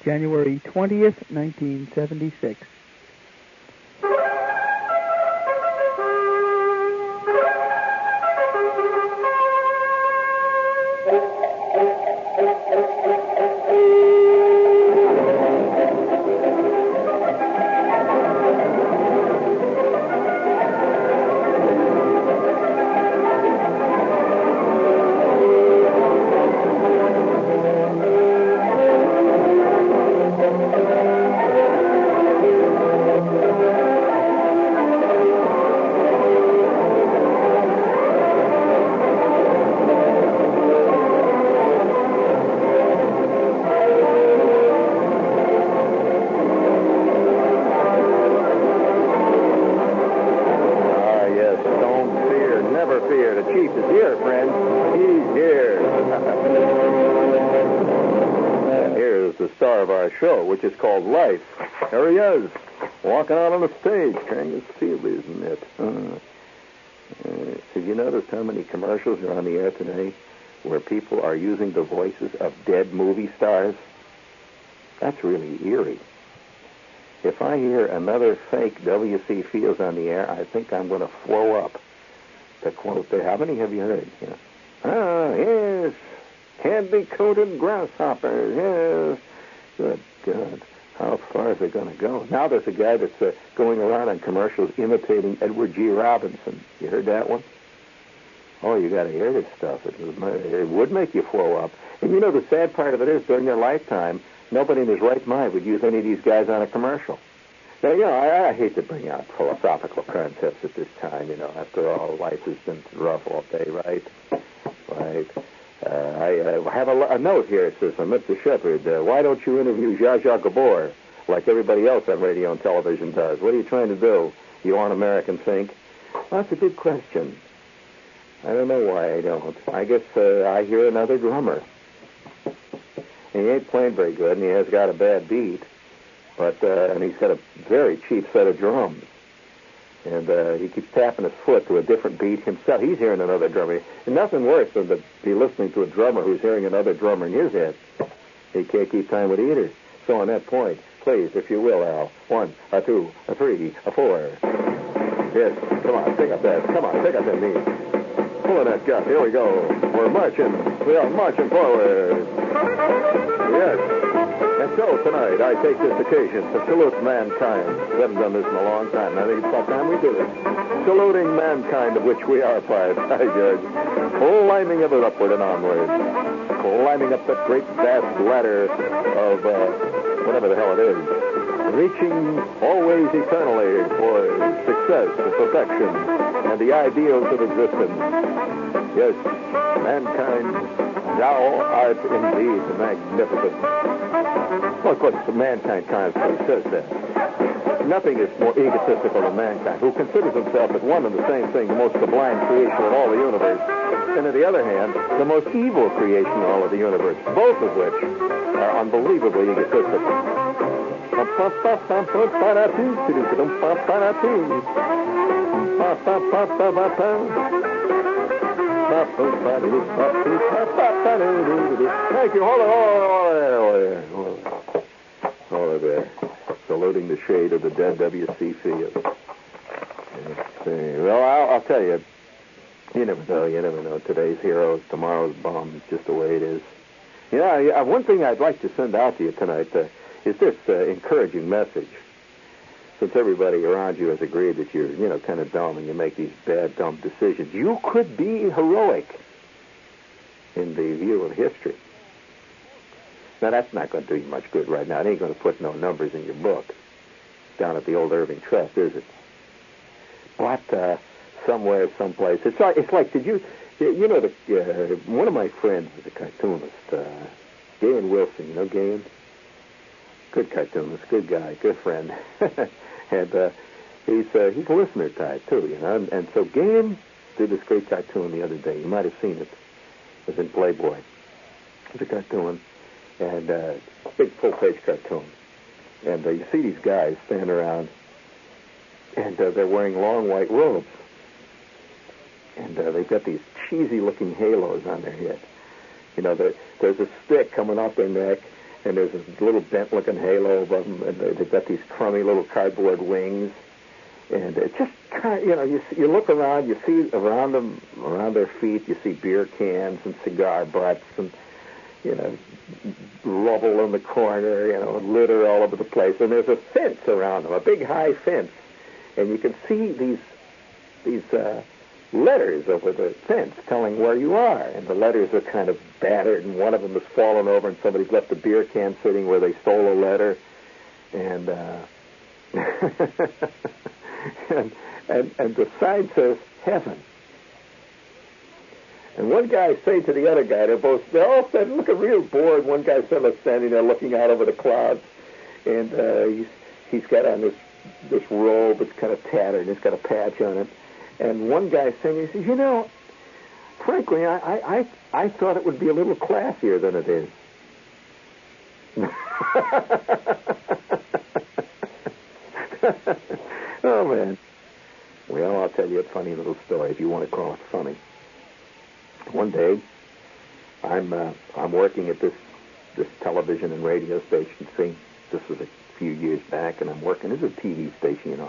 January 20th, 1976. Show, which is called Life. There he is, walking out on the stage, trying to see it, isn't it? Have you noticed how many commercials are on the air today where people are using the voices of dead movie stars? That's really eerie. If I hear another fake W.C. Fields on the air, I think I'm going to flow up. To quote there, how many have you heard? Yeah. Ah, yes, candy-coated grasshoppers, yes. Good God, how far is it going to go? Now there's a guy that's going around on commercials imitating Edward G. Robinson. You heard that one? Oh, you got to hear this stuff. It would make you flow up. And you know, the sad part of it is, during their lifetime, nobody in his right mind would use any of these guys on a commercial. Now, you know, I hate to bring out philosophical concepts at this time, you know. After all, life has been rough all day, right? Right. I have a note here. It says, from Mr. Shepard, why don't you interview Zsa Gabor like everybody else on radio and television does? What are you trying to do? You want American think? Well, that's a good question. I don't know why I don't. I guess I hear another drummer. And he ain't playing very good, and he has got a bad beat. But and he's got a very cheap set of drums. And he keeps tapping his foot to a different beat himself. He's hearing another drummer. And nothing worse than to be listening to a drummer who's hearing another drummer in his head. He can't keep time with either. So on that point, please, if you will, Al, 1, a 2, a 3, a 4. Yes, come on, pick up that. Come on, pick up that knee. Pulling that gut. Here we go. We're marching. We are marching forward. Yes. And so tonight, I take this occasion to salute mankind. We haven't done this in a long time. I think it's about time we do it. Saluting mankind, of which we are part, I judge. Climbing ever upward and onward. Climbing up that great vast ladder of whatever the hell it is. Reaching always eternally for success and perfection and the ideals of existence. Yes, mankind, thou art indeed magnificent. Well, of course, the mankind constantly says that. Nothing is more egotistical than mankind, who considers himself at one and the same thing, the most sublime creation of all the universe, and on the other hand, the most evil creation of all of the universe, both of which are unbelievably egotistical. Thank you. Hold it there. Saluting the shade of the dead W.C. Fields. Well, I'll tell you, you never know. Today's heroes, tomorrow's bums, just the way it is. Yeah, one thing I'd like to send out to you tonight is this encouraging message. Since everybody around you has agreed that you're, kind of dumb and you make these bad, dumb decisions, you could be heroic in the view of history. Now, that's not going to do you much good right now. It ain't going to put no numbers in your book down at the old Irving Trust, is it? But somewhere, someplace, it's like, one of my friends was a cartoonist, Gahan Wilson. You know Gahan? Good cartoonist, good guy, good friend. And he's a listener type, too, And so Gahan did this great cartoon the other day. You might have seen it. It was in Playboy. It's a cartoon. And big full-page cartoon. And you see these guys standing around, and they're wearing long white robes. And they've got these cheesy-looking halos on their head. There's a stick coming off their neck, and there's this little bent-looking halo above them, and they've got these crummy little cardboard wings. And it just kind of, you look around, you see around them, around their feet, you see beer cans and cigar butts and, rubble in the corner, litter all over the place. And there's a fence around them, a big high fence. And you can see these letters over the fence telling where you are. And the letters are kind of battered, and one of them has fallen over, and somebody's left a beer can sitting where they stole a letter. And, and the sign says heaven. And one guy say to the other guy, they're all standing looking real bored. One guy standing there looking out over the clouds, and he's got on this robe that's kind of tattered, and it's got a patch on it. And one guy saying, he says, frankly, I thought it would be a little classier than it is. Oh, man. Well, I'll tell you a funny little story, if you want to call it funny. One day, I'm working at this television and radio station. See, this was a few years back, and I'm working. This is a TV station,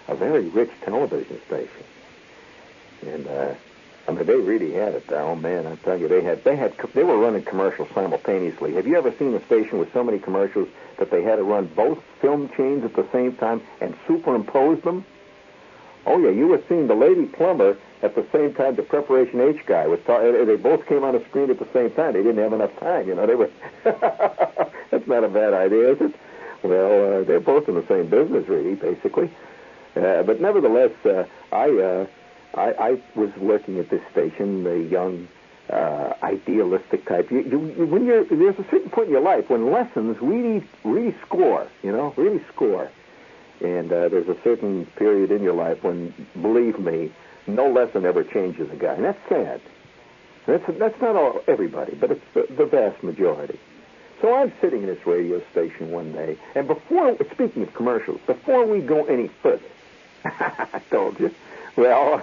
a very rich television station. And they really had it there. Oh man, I tell you, they were running commercials simultaneously. Have you ever seen a station with so many commercials that they had to run both film chains at the same time and superimpose them? Oh yeah, you were seeing the lady plumber at the same time the Preparation H guy was talking. They both came on the screen at the same time. They didn't have enough time, They were. That's not a bad idea, is it? Well, they're both in the same business, really, basically. But nevertheless, I was working at this station, the young, idealistic type. There's a certain point in your life when lessons really score, really score. And there's a certain period in your life when, believe me, no lesson ever changes a guy. And that's sad. That's not everybody, but it's the vast majority. So I'm sitting in this radio station one day, and speaking of commercials, before we go any further, I told you, well,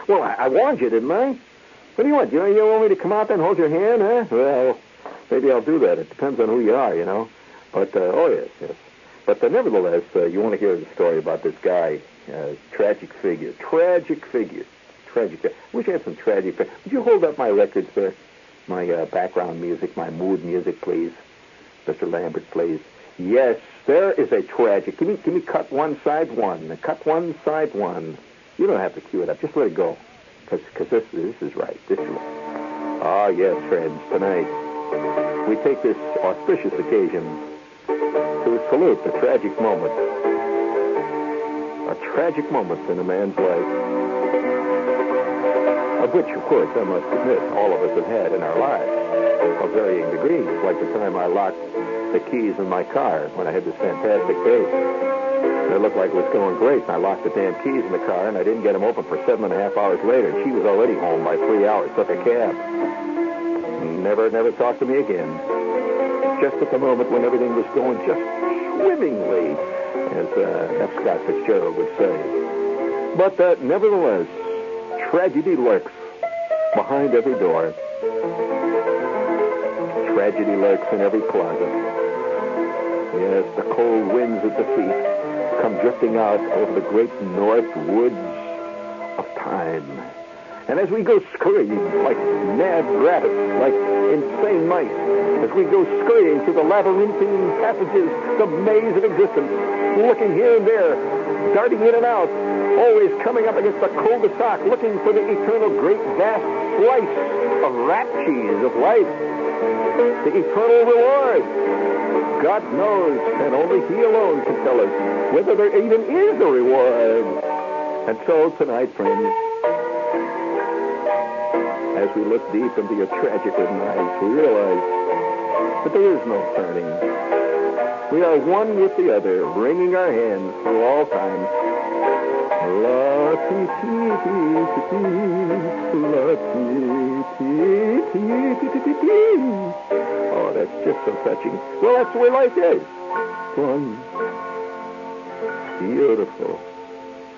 I warned you, didn't I? What do you want? You want me to come out there and hold your hand, huh? Well, maybe I'll do that. It depends on who you are, But, oh, yes. But nevertheless, you want to hear the story about this guy, tragic figure. I wish I had some tragic. Would you hold up my records there? My background music, my mood music, please. Mr. Lambert, please. Yes, there is a tragic. Give me cut one, side one. Cut one, side one. You don't have to cue it up. Just let it go. Because this is right. This is right. Ah, yes, friends. Tonight, we take this auspicious occasion to salute the tragic moment. A tragic moment in a man's life. Of which, of course, I must admit, all of us have had in our lives of varying degrees, like the time I locked the keys in my car when I had this fantastic date. It looked like it was going great, and I locked the damn keys in the car, and I didn't get them open for 7.5 hours later, and she was already home by 3 hours, took a cab. Never talked to me again. Just at the moment when everything was going just swimmingly, as F. Scott Fitzgerald would say. But nevertheless, tragedy lurks behind every door. Tragedy lurks in every closet. Yes, the cold winds at the feet come drifting out over the great north woods of time. And as we go scurrying like mad rabbits, like insane mice, as we go scurrying through the labyrinthine passages, the maze of existence, looking here and there, darting in and out, always coming up against the cul-de-sac, looking for the eternal great vast slice of rat cheese of life, the eternal reward. God knows, and only He alone can tell us whether there even is a reward. And so tonight, friends, as we look deep into your tragic eyes, we realize that there is no turning. We are one with the other, wringing our hands through all time. La ti ti ti ti la ti ti ti ti ti. Oh, that's just so touching. Well, that's the way life is. One. Beautiful.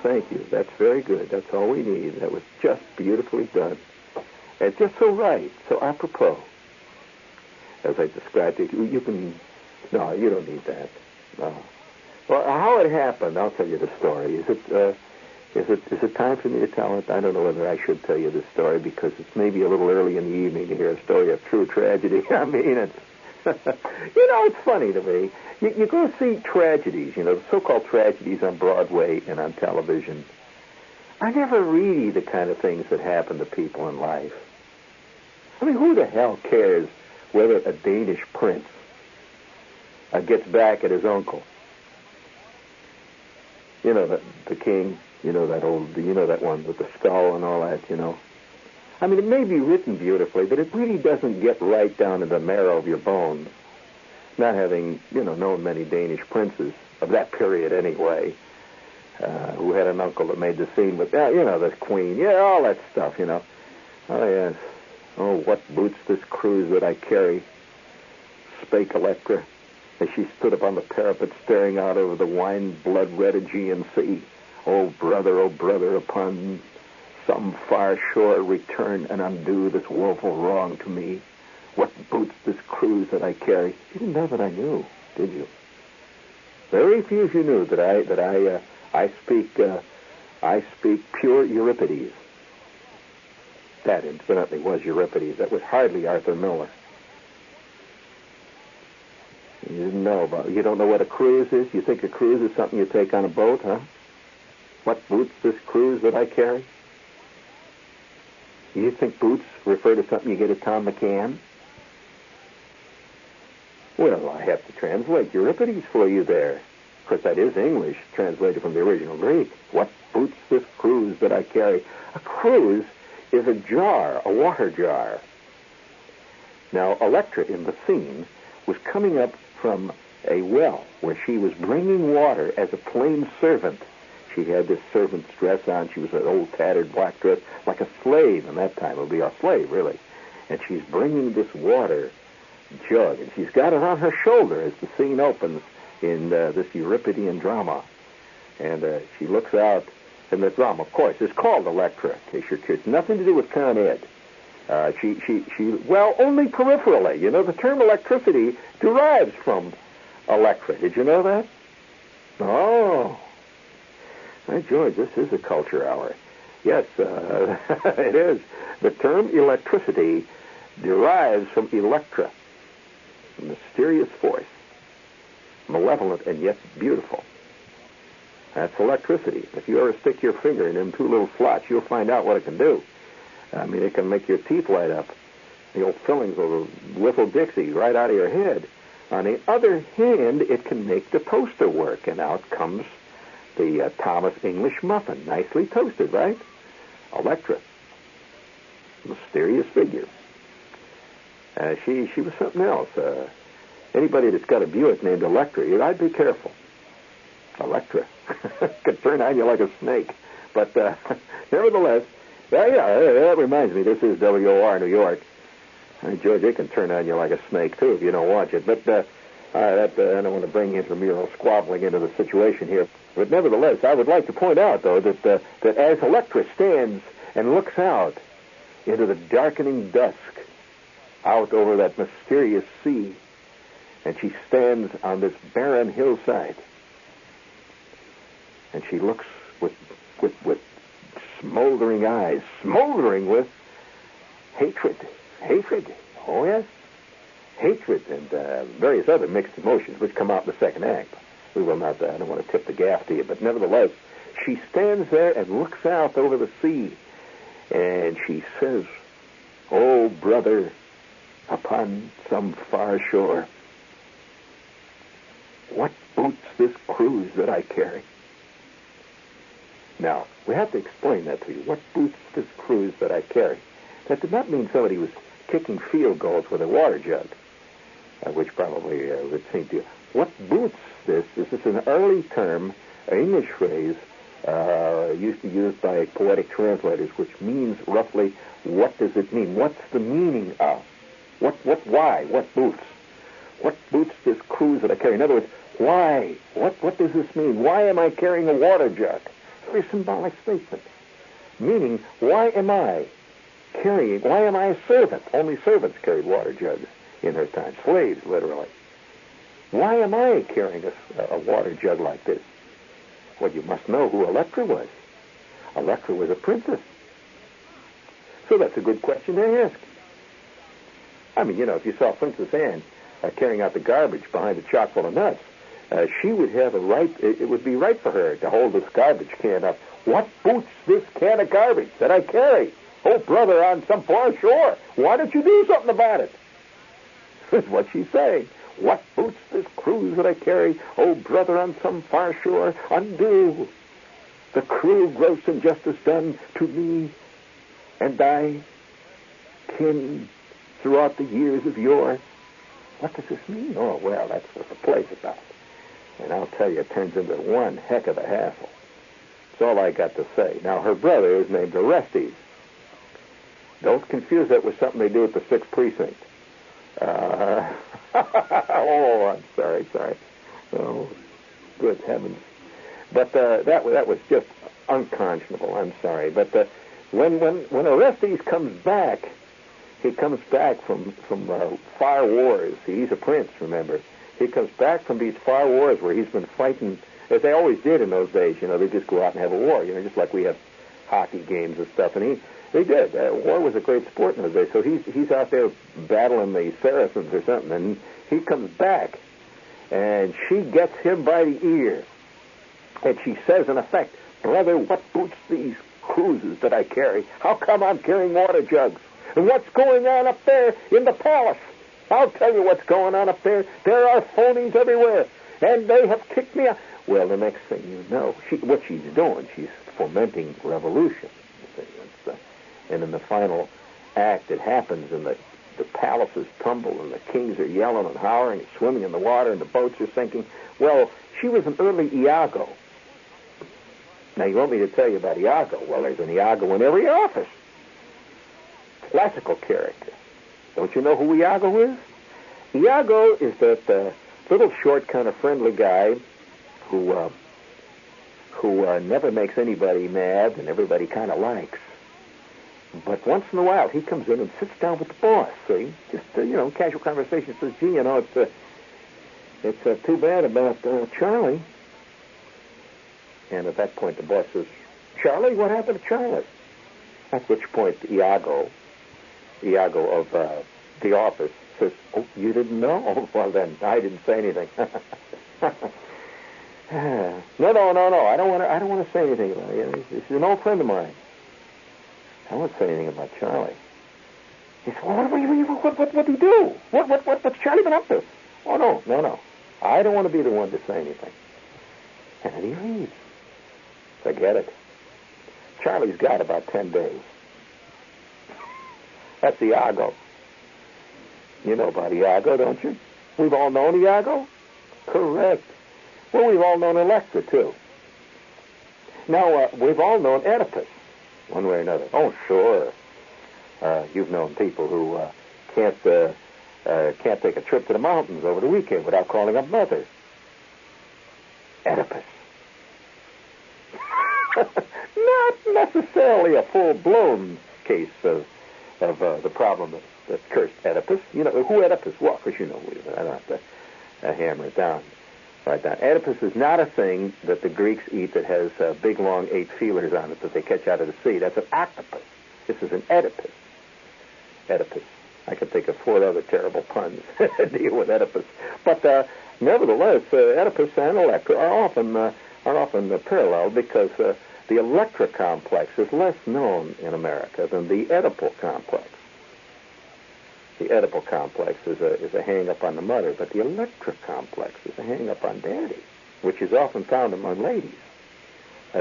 Thank you. That's very good. That's all we need. That was just beautifully done. And just so right, so apropos. as I described it. You can, no, you don't need that. No. Well, how it happened, I'll tell you the story. Is it time for me to tell it? I don't know whether I should tell you this story because it's maybe a little early in the evening to hear a story of true tragedy. I mean, it's, it's funny to me. You go see tragedies, the so-called tragedies on Broadway and on television. I never read the kind of things that happen to people in life. I mean, who the hell cares whether a Danish prince gets back at his uncle? The king, that one with the skull and all that, I mean, it may be written beautifully, but it really doesn't get right down to the marrow of your bones. Not having, known many Danish princes of that period anyway, who had an uncle that made the scene with, the queen, all that stuff, Oh, yes. Oh, what boots this cruise that I carry, spake Electra, as she stood upon the parapet staring out over the wine-blood-red Aegean Sea. Oh, brother, upon some far shore return and undo this woeful wrong to me. What boots this cruise that I carry? You didn't know that I knew, did you? Very few of you knew that I speak pure Euripides. That, incidentally, was Euripides. That was hardly Arthur Miller. You didn't know about it. You don't know what a cruise is? You think a cruise is something you take on a boat, huh? What boots this cruise that I carry? You think boots refer to something you get at Tom McCann? Well, I have to translate Euripides for you there. Of course, that is English, translated from the original Greek. What boots this cruise that I carry? A cruise is a jar, a water jar. Now, Electra, in the scene, was coming up from a well where she was bringing water as a plain servant. She had this servant's dress on. She was an old tattered black dress, like a slave in that time. It would be a slave, really. And she's bringing this water jug, and she's got it on her shoulder as the scene opens in this Euripidean drama. And she looks out, and the drama, of course, is called Electra, in case you're curious. Nothing to do with Con Ed. Well, only peripherally. The term electricity derives from Electra. Did you know that? Oh. Hey, George, this is a culture hour. Yes, it is. The term electricity derives from Electra, a mysterious force, malevolent and yet beautiful. That's electricity. If you ever stick your finger in them two little slots, you'll find out what it can do. I mean, it can make your teeth light up. The old fillings will whiffle Dixie right out of your head. On the other hand, it can make the toaster work, and out comes the Thomas English muffin, nicely toasted, right? Electra, mysterious figure. She was something else. Anybody that's got a Buick named Electra, I'd be careful. Electra could turn on you like a snake. But nevertheless, that reminds me. This is WOR New York. George, it can turn on you like a snake too if you don't watch it. But I don't want to bring intramural squabbling into the situation here. But nevertheless, I would like to point out, though, that as Electra stands and looks out into the darkening dusk, out over that mysterious sea, and she stands on this barren hillside, and she looks with smoldering eyes, smoldering with hatred. Oh, yes. Hatred and various other mixed emotions which come out in the second act. We will not, I don't want to tip the gaff to you, but nevertheless, she stands there and looks out over the sea, and she says, "Oh, brother, upon some far shore, what boots this cruise that I carry?" Now, we have to explain that to you. What boots this cruise that I carry? That did not mean somebody was kicking field goals with a water jug, which probably would seem to you. What boots this is an early term, an English phrase, used to be used by poetic translators, which means roughly, what does it mean? What's the meaning of? Why? What boots? What boots this cruise that I carry? In other words, why? What does this mean? Why am I carrying a water jug? Very symbolic statement. Meaning, why am I a servant? Only servants carried water jugs in her time. Slaves, literally. Why am I carrying a water jug like this? Well, you must know who Electra was. Electra was a princess. So that's a good question to ask. I mean, if you saw Princess Anne carrying out the garbage behind a chock full of nuts, she would have a right, it would be right for her to hold this garbage can up. What boots this can of garbage that I carry? Oh, brother, on some far shore. Why don't you do something about it? That's what she's saying. What boots this cruise that I carry? Oh, brother, on some far shore, undo the cruel gross injustice done to me and thy kin throughout the years of yore. What does this mean? Oh, well, that's what the play's about. And I'll tell you, it turns into one heck of a hassle. That's all I got to say. Now, her brother is named Orestes. Don't confuse that with something they do at the 6th Precinct. Oh, I'm sorry. Oh, good heavens. But that was just unconscionable. I'm sorry. But when Orestes comes back, he comes back from far wars. He's a prince, remember. He comes back from these far wars where he's been fighting, as they always did in those days. They just go out and have a war, just like we have hockey games and stuff. And they did. War was a great sport in those days. So he's out there battling the Saracens or something, and he comes back, and she gets him by the ear, and she says, in effect, brother, what boots these cruises that I carry? How come I'm carrying water jugs? And what's going on up there in the palace? I'll tell you what's going on up there. There are phonies everywhere, and they have kicked me out. Well, the next thing you know, what she's doing, she's fomenting revolution. And in the final act, it happens, and the palaces tumble, and the kings are yelling and hollering and swimming in the water, and the boats are sinking. Well, she was an early Iago. Now, you want me to tell you about Iago? Well, there's an Iago in every office. Classical character. Don't you know who Iago is? Iago is that little short, kind of friendly guy who never makes anybody mad and everybody kind of likes. But once in a while, he comes in and sits down with the boss, see? Just, casual conversation. Says, gee, it's too bad about Charlie. And at that point, the boss says, Charlie? What happened to Charlie? At which point, Iago of the office says, oh, you didn't know? Oh, well, then, I didn't say anything. No. I don't want to say anything about it. This is an old friend of mine. I won't say anything about Charlie. He said, well, what did he do? What's Charlie been up to? Oh, no. I don't want to be the one to say anything. And then he leaves. Forget it. Charlie's got about 10 days. That's Iago. You know about Iago, don't you? We've all known Iago? Correct. Well, we've all known Electra, too. Now, we've all known Oedipus, one way or another. Oh, sure. You've known people who can't take a trip to the mountains over the weekend without calling up mother. Oedipus. Not necessarily a full-blown case of the problem that cursed Oedipus. You know who Oedipus was, because I don't have to hammer it down. Right now, Oedipus is not a thing that the Greeks eat that has big, long 8 feelers on it that they catch out of the sea. That's an octopus. This is an Oedipus. Oedipus. I could think of 4 other terrible puns to deal with Oedipus. But nevertheless, Oedipus and Electra are often paralleled because the Electra complex is less known in America than the Oedipal complex. The Oedipal complex is a hang-up on the mother, but the Electra complex is a hang-up on daddy, which is often found among ladies.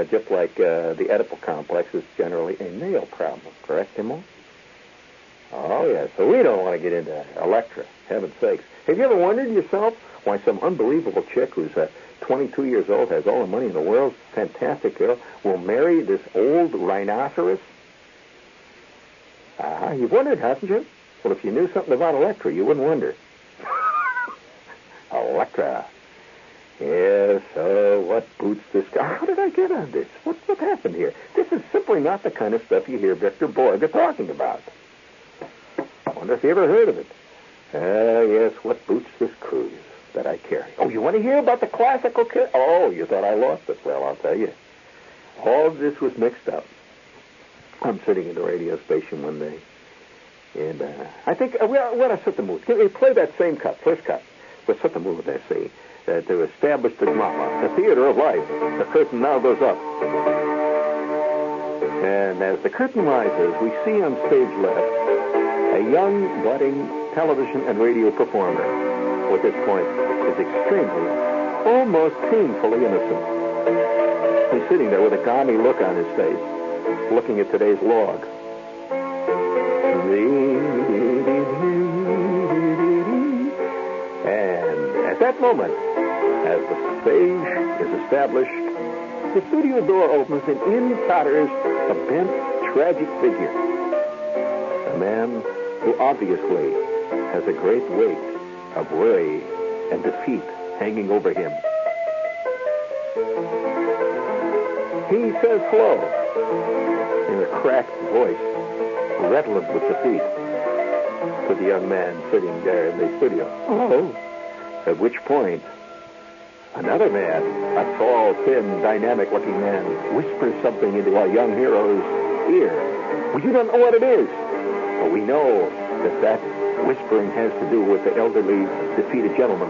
Just like the Oedipal complex is generally a male problem, correct, Timo? Oh, yeah, so we don't want to get into Electra, heaven's sakes. Have you ever wondered yourself why some unbelievable chick who's 22 years old, has all the money in the world, fantastic girl, will marry this old rhinoceros? You've wondered, haven't you? Well, if you knew something about Electra, you wouldn't wonder. Electra. Yes, what boots this guy? How did I get on this? What happened here? This is simply not the kind of stuff you hear Victor Borge talking about. I wonder if you ever heard of it. Yes, what boots this cruise that I carry? Oh, you want to hear about the classical kid? Oh, you thought I lost it. Well, I'll tell you. All of this was mixed up. I'm sitting in the radio station one day, and I think, we want to set the mood. Play that same cut, first cut. We'll set the mood, I see, to establish the drama, the theater of life. The curtain now goes up. And as the curtain rises, we see on stage left a young, budding television and radio performer, who at this point is extremely, almost painfully innocent. He's sitting there with a gaudy look on his face, looking at today's log. And at that moment, as the stage is established, the studio door opens and in totters a bent, tragic figure. A man who obviously has a great weight of worry and defeat hanging over him. He says hello in a cracked voice, redolent with defeat, to the young man sitting there in the studio. Oh. At which point, another man, a tall, thin, dynamic-looking man, whispers something into our young hero's ear. Well, you don't know what it is. But we know that whispering has to do with the elderly, defeated gentleman.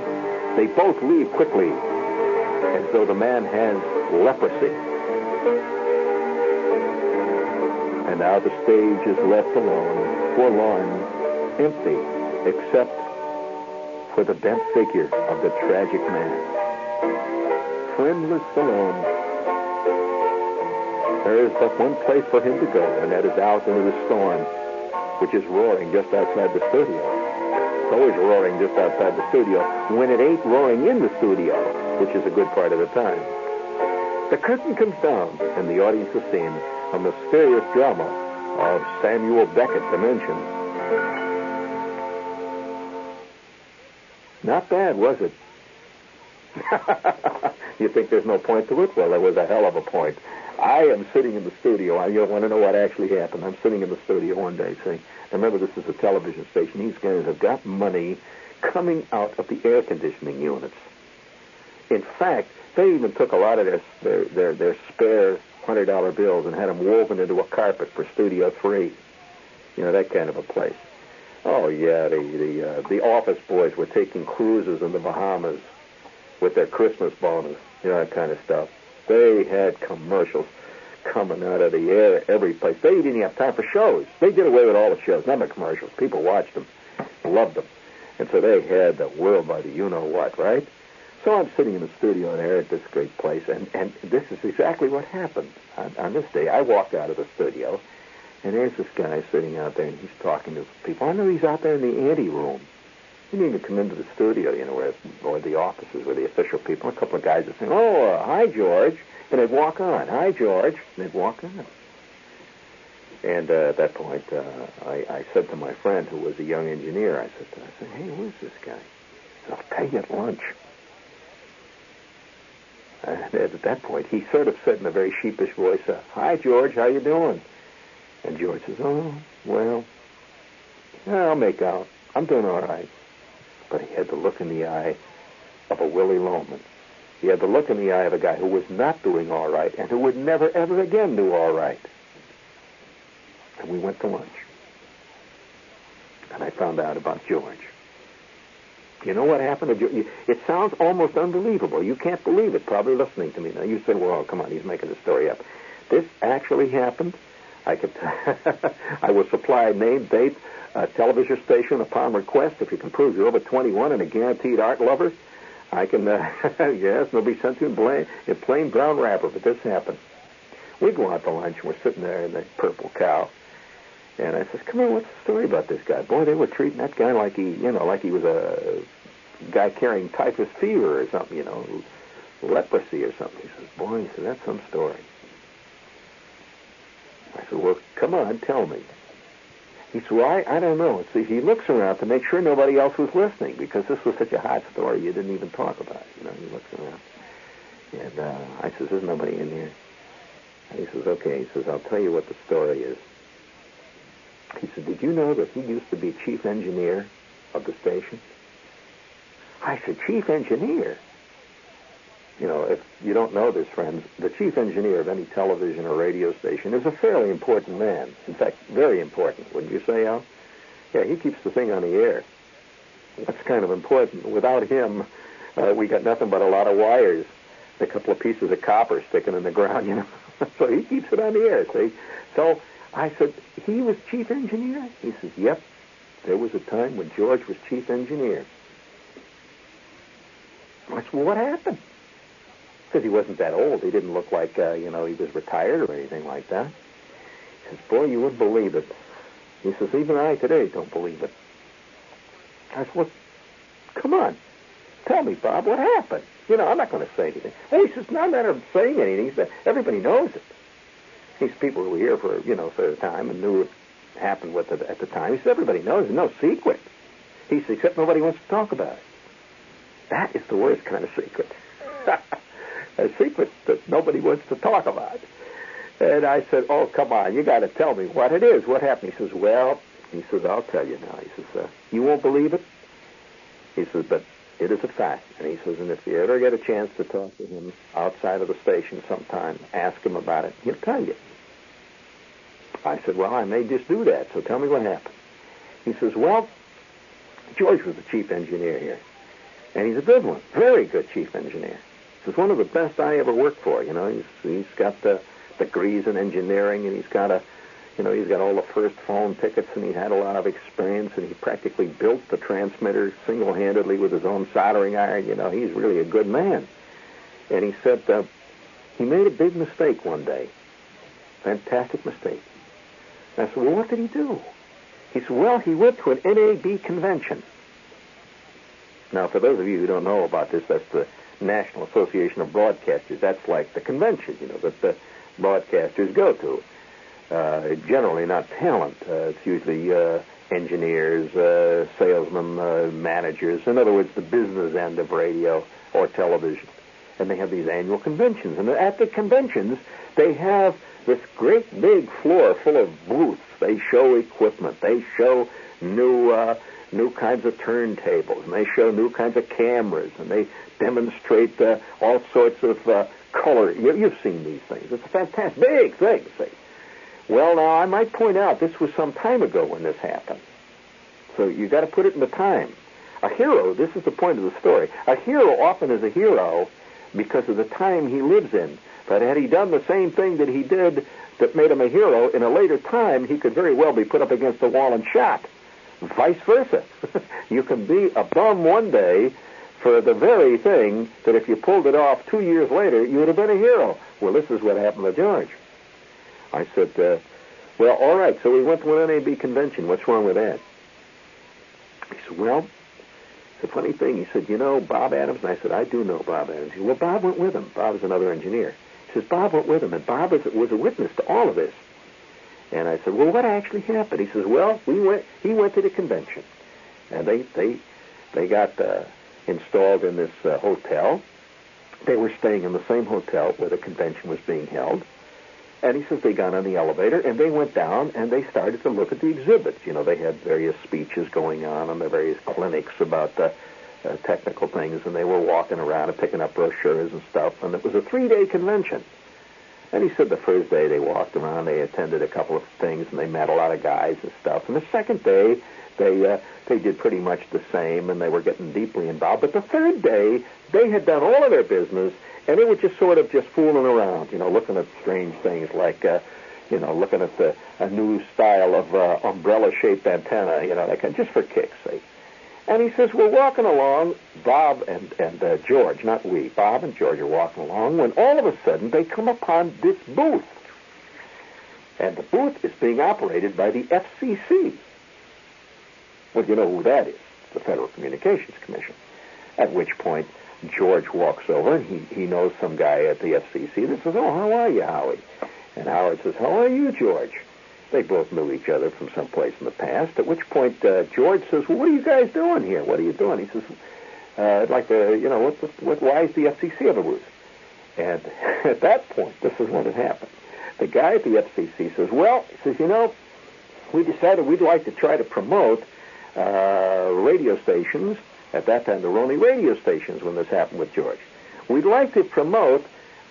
They both leave quickly, as though the man has leprosy. And now the stage is left alone, forlorn, empty, except for the bent figure of the tragic man. Friendless, alone. There is but one place for him to go, and that is out into the storm, which is roaring just outside the studio. It's always roaring just outside the studio when it ain't roaring in the studio, which is a good part of the time. The curtain comes down, and the audience is seeing a mysterious drama of Samuel Beckett dimensions. Not bad, was it? You think there's no point to it? Well, there was a hell of a point. I am sitting in the studio. You want to know what actually happened? I'm sitting in the studio one day saying, remember, this is a television station. These guys have got money coming out of the air conditioning units. In fact, they even took a lot of their spare $100 bills and had them woven into a carpet for Studio 3. You know, that kind of a place. Oh, yeah, the office boys were taking cruises in the Bahamas with their Christmas bonus, you know, that kind of stuff. They had commercials coming out of the air every place. They didn't even have time for shows. They did away with all the shows, not the commercials. People watched them, loved them. And so they had the world by the you-know-what, right? So I'm sitting in the studio there at this great place, and this is exactly what happened. On this day, I walked out of the studio, and there's this guy sitting out there, and he's talking to people. I know he's out there in the ante room. He didn't even come into the studio, you know, where the offices, where the official people. A couple of guys are saying, oh, hi, George. And they'd walk on. Hi, George. And they'd walk on. And at that point, I said to my friend, who was a young engineer, I said, hey, who's this guy? He said, I'll tell you at lunch. And at that point, he sort of said in a very sheepish voice, hi, George, how you doing? And George says, oh, well, I'll make out. I'm doing all right. But he had the look in the eye of a Willie Loman. He had the look in the eye of a guy who was not doing all right and who would never, ever again do all right. And we went to lunch. And I found out about George. You know what happened to George? It sounds almost unbelievable. You can't believe it, probably listening to me. Now, you said, well, come on, he's making the story up. This actually happened. I will supply name, date, television station upon request. If you can prove you're over 21 and a guaranteed art lover, I can, yes, they'll be sent to you in plain brown wrapper, but this happened. We go out to lunch, and we're sitting there in the Purple Cow, and I says, come on, what's the story about this guy? Boy, they were treating that guy like he was a guy carrying typhus fever or something, you know, leprosy or something. He says, boy, that's some story. I said, well, come on, tell me. He said, well, I don't know. See, he looks around to make sure nobody else was listening, because this was such a hot story you didn't even talk about it. You know, he looks around. And I says, there's nobody in here. And he says, okay. He says, I'll tell you what the story is. He said, did you know that he used to be chief engineer of the station? I said, chief engineer. You know, if you don't know this, friends, the chief engineer of any television or radio station is a fairly important man. In fact, very important, wouldn't you say, Al? Yeah, he keeps the thing on the air. That's kind of important. Without him, we got nothing but a lot of wires, a couple of pieces of copper sticking in the ground, you know. So he keeps it on the air, see? So I said, he was chief engineer? He says, yep. There was a time when George was chief engineer. I said, well, what happened? Because he wasn't that old. He didn't look like, he was retired or anything like that. He says, boy, you wouldn't believe it. He says, even I today don't believe it. I said, well, come on. Tell me, Bob, what happened? You know, I'm not going to say anything. Oh, he says, not a matter of saying anything. He said, everybody knows it. These people who were here for, for the time and knew it happened with it at the time. He said, everybody knows it. No secret. He said, except nobody wants to talk about it. That is the worst kind of secret. A secret that nobody wants to talk about. And I said, oh, come on, you got to tell me what it is. What happened? He says, well, I'll tell you now. He says, you won't believe it? He says, but it is a fact. And he says, and if you ever get a chance to talk to him outside of the station sometime, ask him about it. He'll tell you. I said, well, I may just do that, so tell me what happened. He says, well, George was the chief engineer here. And he's a good one, very good chief engineer. He says, one of the best I ever worked for. You know, he's got the degrees in engineering, and he's got all the first phone tickets, and he had a lot of experience, and he practically built the transmitter single-handedly with his own soldering iron. You know, he's really a good man. And he said he made a big mistake one day, fantastic mistake. And I said, well, what did he do? He said, well, he went to an NAB convention. Now, for those of you who don't know about this, that's the National Association of Broadcasters. That's like the convention, that the broadcasters go to. Generally not talent. It's usually engineers, salesmen, managers. In other words, the business end of radio or television. And they have these annual conventions. And at the conventions, they have this great big floor full of booths. They show equipment. They show new kinds of turntables, and they show new kinds of cameras, and they demonstrate all sorts of color. You've seen these things. It's a fantastic, big thing, see. Well, now, I might point out this was some time ago when this happened. So you got to put it in the time. A hero, this is the point of the story, a hero often is a hero because of the time he lives in. But had he done the same thing that he did that made him a hero in a later time, he could very well be put up against the wall and shot. Vice versa. You can be a bum one day for the very thing that if you pulled it off 2 years later, you would have been a hero. Well, this is what happened to George. I said, well, all right, so we went to an NAB convention. What's wrong with that? He said, well, it's a funny thing. He said, Bob Adams? And I said, I do know Bob Adams. He said, well, Bob went with him. Bob is another engineer. He says, Bob went with him, and Bob was a witness to all of this. And I said, well, what actually happened? He says, well, he went to the convention. And they got installed in this hotel. They were staying in the same hotel where the convention was being held. And he says they got on the elevator, and they went down, and they started to look at the exhibits. They had various speeches going on and the various clinics about technical things, and they were walking around and picking up brochures and stuff. And it was a 3-day convention. And he said the first day they walked around, they attended a couple of things, and they met a lot of guys and stuff. And the second day, they did pretty much the same, and they were getting deeply involved. But the third day, they had done all of their business, and they were just sort of just fooling around, looking at strange things like, looking at a new style of umbrella-shaped antenna, just for kicks' sake. And he says, we're walking along, Bob and George, not we. Bob and George are walking along when all of a sudden they come upon this booth. And the booth is being operated by the FCC. Well, you know who that is, the Federal Communications Commission. At which point, George walks over, and he knows some guy at the FCC that says, oh, how are you, Howie? And Howard says, how are you, George? They both knew each other from someplace in the past, at which point George says, well, what are you guys doing here? What are you doing? He says, I'd like to, why is the FCC have a booth? And at that point, this is when it happened. The guy at the FCC says, well, he says, we decided we'd like to try to promote radio stations. At that time, there were only radio stations when this happened with George. We'd like to promote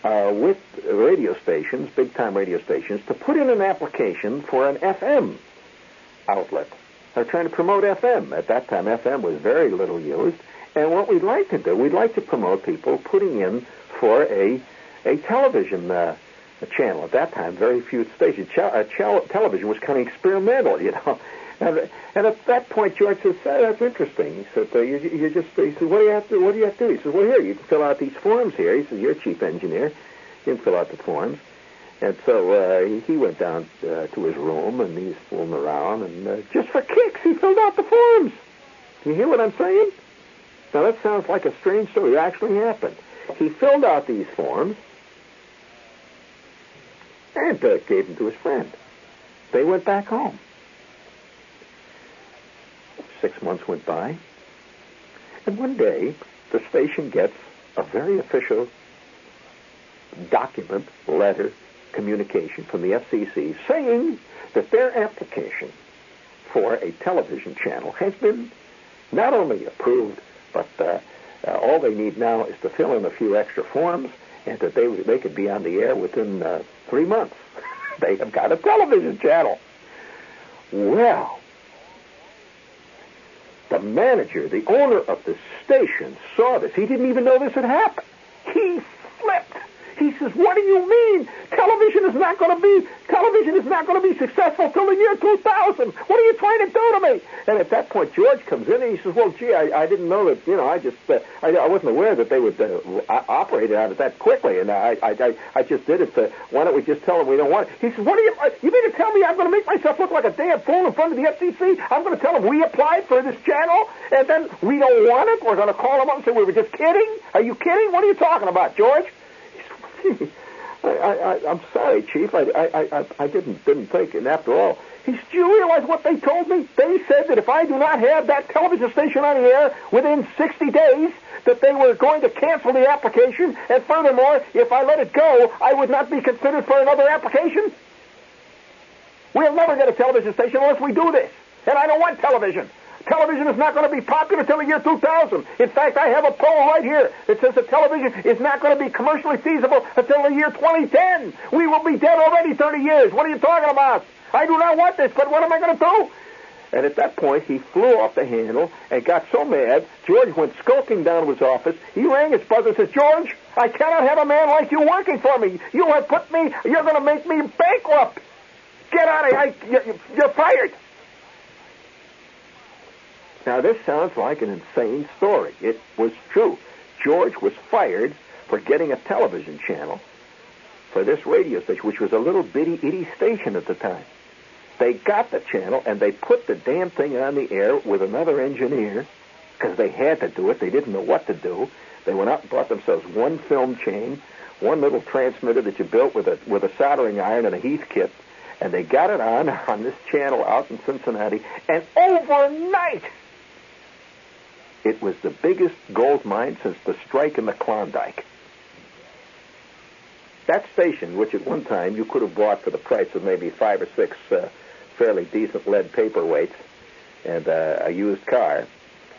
with radio stations, big-time radio stations, to put in an application for an FM outlet. They're trying to promote FM. At that time, FM was very little used. And what we'd like to do, we'd like to promote people putting in for a television channel. At that time, very few stations. Television was kind of experimental, you know. And at that point, George says, "That's interesting." He said, "You just." He said, "What do you have to do?" He says, "Well, here, you can fill out these forms here." He says, "You're chief engineer. You can fill out the forms." And so he went down to his room, and he's fooling around, and just for kicks, he filled out the forms. Do you hear what I'm saying? Now, that sounds like a strange story. It actually happened. He filled out these forms and gave them to his friend. They went back home. 6 months went by, and one day the station gets a very official document, letter, communication from the FCC saying that their application for a television channel has been not only approved, but all they need now is to fill in a few extra forms, and that they could be on the air within 3 months. They have got a television channel. Well, the manager, the owner of the station, saw this. He didn't even know this had happened. He flipped. He says, "What do you mean? Television is not going to be successful till the year 2000. What are you trying to do to me?" And at that point, George comes in and he says, "Well, gee, I didn't know that. You know, I wasn't aware that they would operate on it that quickly, and I just did it. Why don't we just tell them we don't want it?" He says, "What do you mean to tell me I'm going to make myself look like a damn fool in front of the FCC? I'm going to tell them we applied for this channel, and then we don't want it? We're going to call them up and say we were just kidding? Are you kidding? What are you talking about, George?" I'm sorry, Chief. I didn't think. And after all, do you realize what they told me? They said that if I do not have that television station on the air within 60 days, that they were going to cancel the application. And furthermore, if I let it go, I would not be considered for another application. We'll never get a television station unless we do this. And I don't want television. Television is not going to be popular till the year 2000. In fact, I have a poll right here that says that television is not going to be commercially feasible until the year 2010. We will be dead already 30 years. What are you talking about? I do not want this, but what am I going to do? And at that point, he flew off the handle and got so mad, George went skulking down to his office. He rang his brother and says, "George, I cannot have a man like you working for me. You have put me, you're going to make me bankrupt. Get out of here. You're fired." Now, this sounds like an insane story. It was true. George was fired for getting a television channel for this radio station, which was a little bitty station at the time. They got the channel, and they put the damn thing on the air with another engineer, because they had to do it. They didn't know what to do. They went out and bought themselves one film chain, one little transmitter that you built with a soldering iron and a Heath kit, and they got it on this channel out in Cincinnati, and overnight, it was the biggest gold mine since the strike in the Klondike. That station, which at one time you could have bought for the price of maybe 5 or 6 fairly decent lead paperweights and a used car,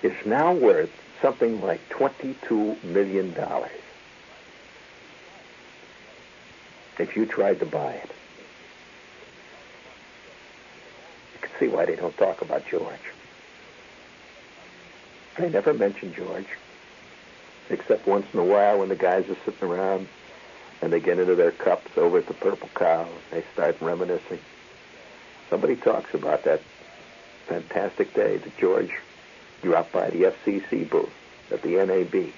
is now worth something like $22 million if you tried to buy it. You can see why they don't talk about George. They never mention George, except once in a while when the guys are sitting around and they get into their cups over at the Purple Cow. They start reminiscing. Somebody talks about that fantastic day that George dropped by the FCC booth at the NAB.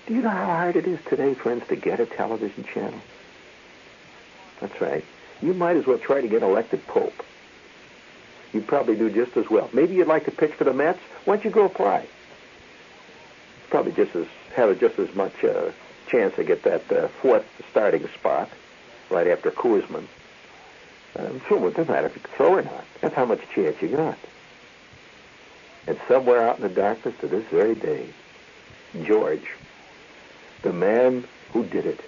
Do you know how hard it is today, friends, to get a television channel? That's right. You might as well try to get elected Pope. You'd probably do just as well. Maybe you'd like to pitch for the Mets. Why don't you go apply? Probably have just as much chance to get that 4th starting spot right after Koosman. Sure, it doesn't matter if you can throw or not. That's how much chance you got. And somewhere out in the darkness to this very day, George, the man who did it,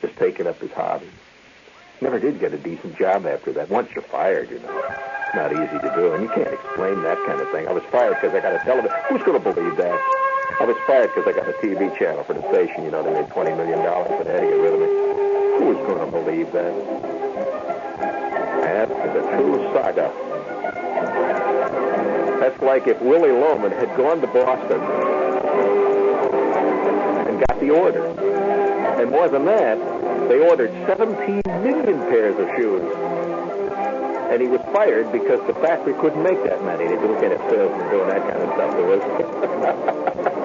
is taking up his hobby. Never did get a decent job after that. Once you're fired, you know, it's not easy to do, and you can't explain that kind of thing. I was fired because I got a television. Who's going to believe that? I was fired because I got a TV channel for the station. You know, they made $20 million, but they had to get rid of me. Who is going to believe that? That's the true saga. That's like if Willie Loman had gone to Boston and got the order. And more than that, they ordered 17 million pairs of shoes. And he was fired because the factory couldn't make that many. They couldn't get a salesman doing that kind of stuff to us.